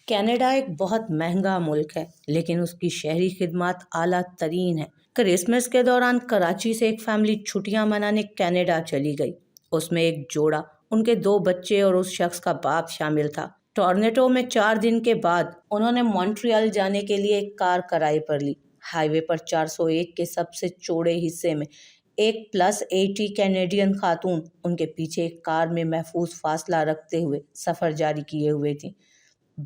Canada ایک بہت مہنگا ملک ہے لیکن اس کی شہری خدمات اعلیٰ ترین ہے۔ کرسمس کے دوران کراچی سے ایک فیملی چھٹیاں منانے کینیڈا چلی گئی۔ اس میں ایک جوڑا، ان کے 2 بچے اور اس شخص کا باپ شامل تھا۔ ٹورنٹو میں 4 دن کے بعد انہوں نے مونٹریال جانے کے لیے ایک کار کرائے پر لی۔ ہائی وے پر 401 کے سب سے چوڑے حصے میں ایک +80 کینیڈین خاتون ان کے پیچھے ایک کار میں محفوظ فاصلہ رکھتے ہوئے سفر جاری کیے ہوئے تھیں۔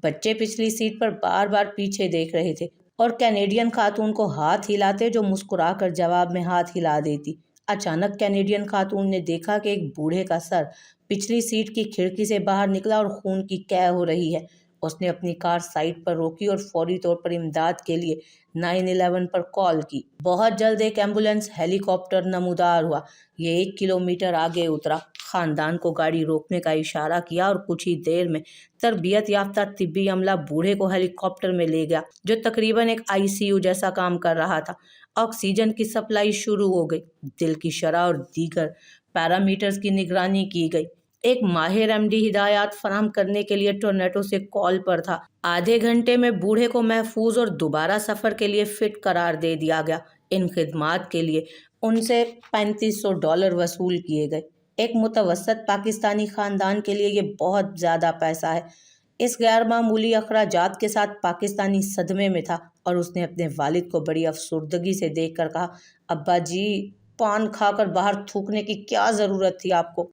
بچے پچھلی سیٹ پر بار بار پیچھے دیکھ رہے تھے اور کینیڈین خاتون کو ہاتھ ہلاتے جو مسکرا کر جواب میں ہاتھ ہلا دیتی۔ اچانک کینیڈین خاتون نے دیکھا کہ ایک بوڑھے کا سر پچھلی سیٹ کی کھڑکی سے باہر نکلا اور خون کی کیح ہو رہی ہے۔ اس نے اپنی کار سائڈ پر روکی اور فوری طور پر امداد کے لیے 911 پر کال کی۔ بہت جلد ایک ایمبولینس ہیلی کاپٹر نمودار ہوا۔ یہ 1 کلومیٹر آگے اترا، خاندان کو گاڑی روکنے کا اشارہ کیا اور کچھ ہی دیر میں تربیت یافتہ طبی عملہ بوڑھے کو ہیلی کاپٹر میں لے گیا جو تقریباً ایک ICU جیسا کام کر رہا تھا۔ آکسیجن کی سپلائی شروع ہو گئی، دل کی شرح اور دیگر پیرامیٹرز کی نگرانی کی گئی۔ ایک ماہر MD ہدایات فراہم کرنے کے لیے ٹورنٹو سے کال پر تھا۔ آدھے گھنٹے میں بوڑھے کو محفوظ اور دوبارہ سفر کے لیے فٹ قرار دے دیا گیا۔ ان خدمات کے لیے ان سے $3500 وصول کیے گئے۔ ایک متوسط پاکستانی خاندان کے لیے یہ بہت زیادہ پیسہ ہے۔ اس غیر معمولی اخراجات کے ساتھ پاکستانی صدمے میں تھا اور اس نے اپنے والد کو بڑی افسردگی سے دیکھ کر کہا، ابا جی، پان کھا کر باہر تھوکنے کی کیا ضرورت تھی آپ کو؟